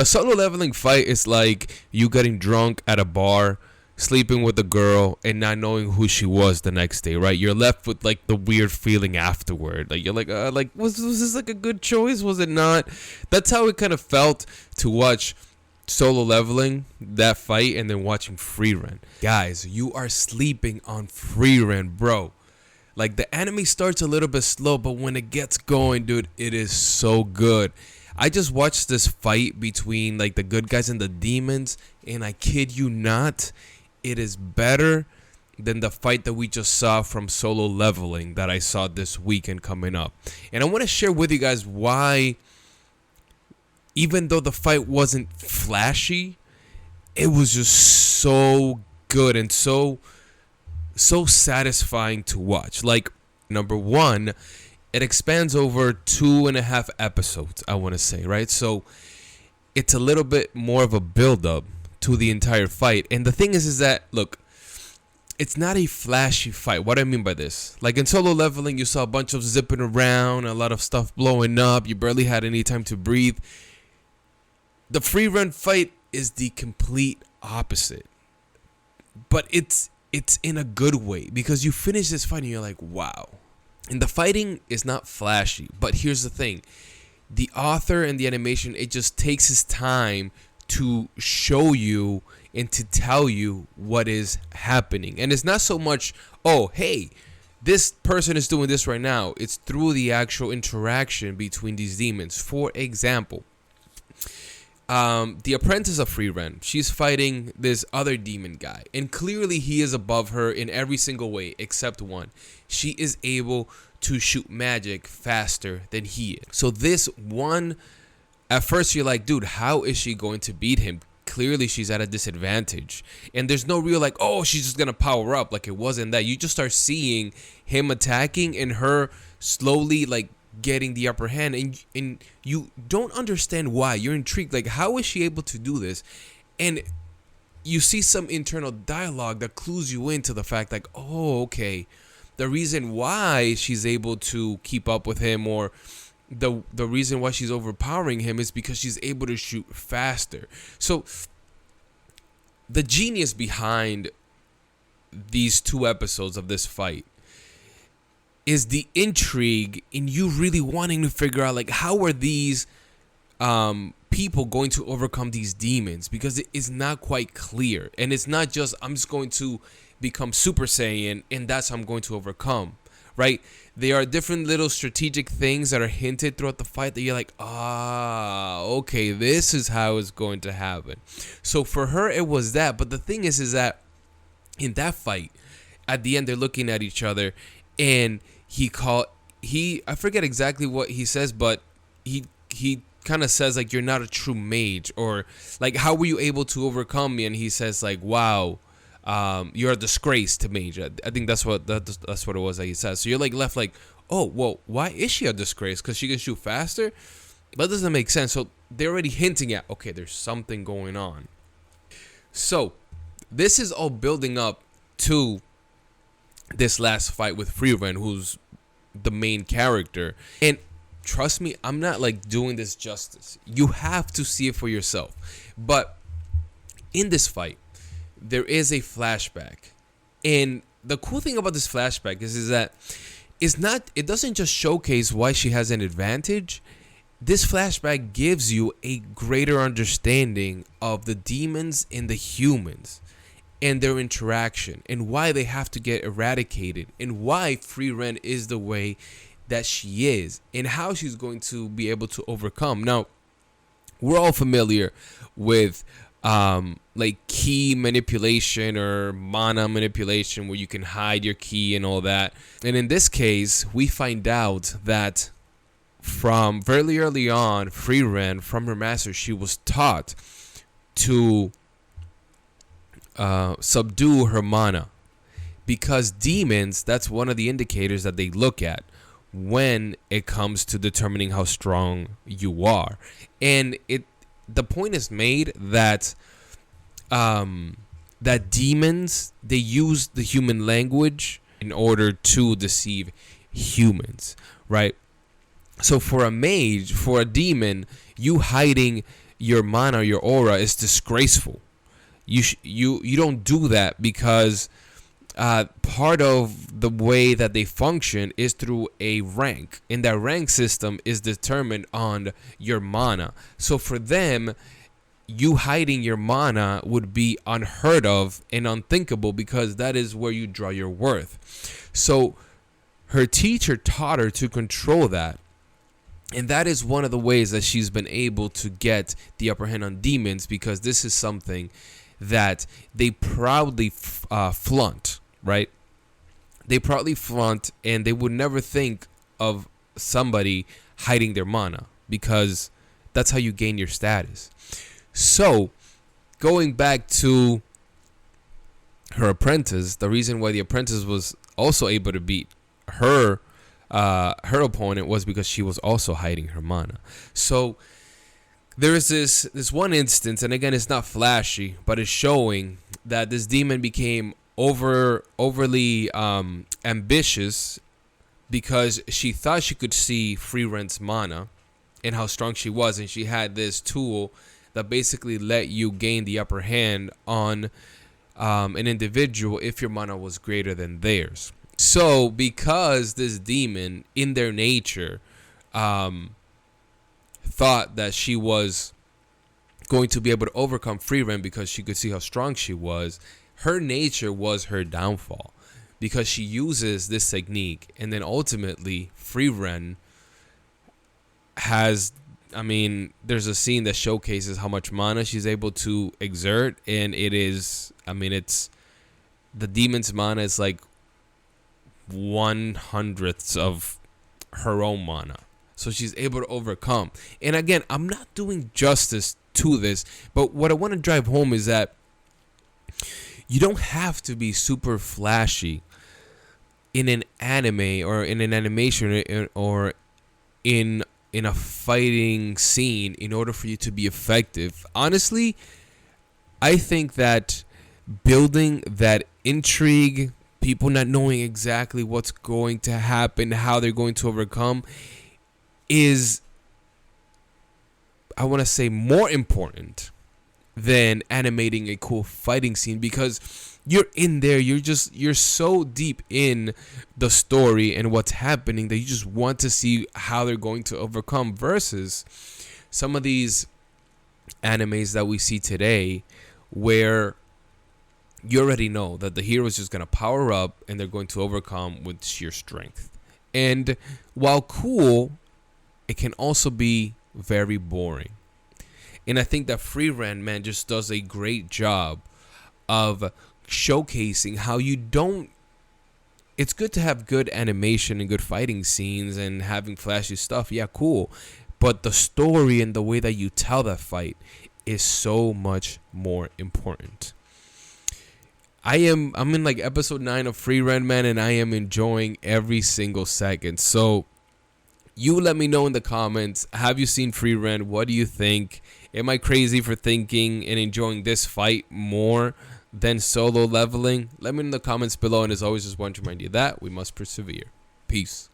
A solo leveling fight is like you getting drunk at a bar, sleeping with a girl, and not knowing who she was the next day, right? You're left with like the weird feeling afterward. Like you're like was this like a good choice? Was it not? That's how it kind of felt to watch solo leveling, that fight, and then watching frieren. Guys, you are sleeping on frieren, bro. Like the anime starts a little bit slow, but when it gets going, dude, it is so good. I just watched this fight between like the good guys and the demons, and I kid you not, it is better than the fight that we just saw from solo leveling that I saw this weekend coming up. And I want to share with you guys why, even though the fight wasn't flashy, it was just so good and so satisfying to watch. Like, number one, it expands over 2.5 episodes, I want to say, right? So it's a little bit more of a build-up to the entire fight. And the thing is that, look, it's not a flashy fight. What do I mean by this? Like in solo leveling, you saw a bunch of zipping around, a lot of stuff blowing up. You barely had any time to breathe. The frieren fight is the complete opposite. But it's in a good way, because you finish this fight and you're like, wow. And the fighting is not flashy, but here's the thing. The author and the animation, it just takes his time to show you and to tell you what is happening. And it's not so much, oh, hey, this person is doing this right now. It's through the actual interaction between these demons. For example, the apprentice of frieren, she's fighting this other demon guy, and clearly he is above her in every single way except one. She is able to shoot magic faster than he is. So this one, at first you're like, dude, how is she going to beat him? Clearly she's at a disadvantage, and there's no real like, oh, she's just gonna power up. Like, it wasn't that. You just start seeing him attacking and her slowly like getting the upper hand, and you don't understand why. You're intrigued, like, how is she able to do this? And you see some internal dialogue that clues you into the fact, like, oh, okay, the reason why she's able to keep up with him, or the reason why she's overpowering him, is because she's able to shoot faster. So the genius behind these 2 episodes of this fight is the intrigue in you really wanting to figure out, like, how are these people going to overcome these demons, because it is not quite clear. And it's not just, I'm just going to become Super Saiyan and that's how I'm going to overcome, right? There are different little strategic things that are hinted throughout the fight that you're like, okay, this is how it's going to happen. So for her, it was that. But the thing is that in that fight, at the end, they're looking at each other, and I forget exactly what he says, but he kind of says, like, you're not a true mage, or like, how were you able to overcome me? And he says, like, wow, you're a disgrace to mage. I think that's what it was that he says. So you're like left like, oh, well, why is she a disgrace? Because she can shoot faster? That doesn't make sense. So they're already hinting at, okay, there's something going on. So this is all building up to this last fight with frieren, who's the main character. And trust me, I'm not like doing this justice. You have to see it for yourself. But in this fight, there is a flashback. And the cool thing about this flashback is that it doesn't just showcase why she has an advantage. This flashback gives you a greater understanding of the demons and the humans and their interaction, and why they have to get eradicated, and why frieren is the way that she is, and how she's going to be able to overcome. Now, we're all familiar with like key manipulation or mana manipulation, where you can hide your key and all that. And in this case, we find out that from very early on, frieren, from her master, she was taught to subdue her mana, because demons, that's one of the indicators that they look at when it comes to determining how strong you are. And the point is made that that demons, they use the human language in order to deceive humans, right? So for a mage, for a demon, you hiding your mana, your aura is disgraceful. You don't do that because part of the way that they function is through a rank, and that rank system is determined on your mana. So for them, you hiding your mana would be unheard of and unthinkable because that is where you draw your worth. So her teacher taught her to control that. And that is one of the ways that she's been able to get the upper hand on demons, because this is something that they proudly flaunt, right? They proudly flaunt, and they would never think of somebody hiding their mana because that's how you gain your status. So, going back to her apprentice, the reason why the apprentice was also able to beat her opponent was because she was also hiding her mana. So there is this one instance, and again, it's not flashy, but it's showing that this demon became overly ambitious because she thought she could see frieren's mana and how strong she was, and she had this tool that basically let you gain the upper hand on an individual if your mana was greater than theirs. So because this demon in their nature thought that she was going to be able to overcome frieren because she could see how strong she was, her nature was her downfall, because she uses this technique, and then ultimately frieren has, I mean, there's a scene that showcases how much mana she's able to exert, and it is, I mean, it's, the demon's mana is like 1/100th of her own mana. So she's able to overcome. And again, I'm not doing justice to this, but what I want to drive home is that you don't have to be super flashy in an anime or in an animation or in a fighting scene in order for you to be effective. Honestly, I think that building that intrigue, people not knowing exactly what's going to happen, how they're going to overcome, is, I want to say, more important than animating a cool fighting scene, because you're in there, you're so deep in the story and what's happening that you just want to see how they're going to overcome, versus some of these animes that we see today where you already know that the hero is just going to power up and they're going to overcome with sheer strength. And while cool, it can also be very boring. And I think that frieren, man, just does a great job of showcasing how you don't, it's good to have good animation and good fighting scenes and having flashy stuff. Yeah, cool. But the story and the way that you tell that fight is so much more important. I'm in like episode 9 of frieren, man, and I am enjoying every single second. So you let me know in the comments, have you seen frieren? What do you think? Am I crazy for thinking and enjoying this fight more than solo leveling? Let me know in the comments below, and as always, just want to remind you that we must persevere. Peace.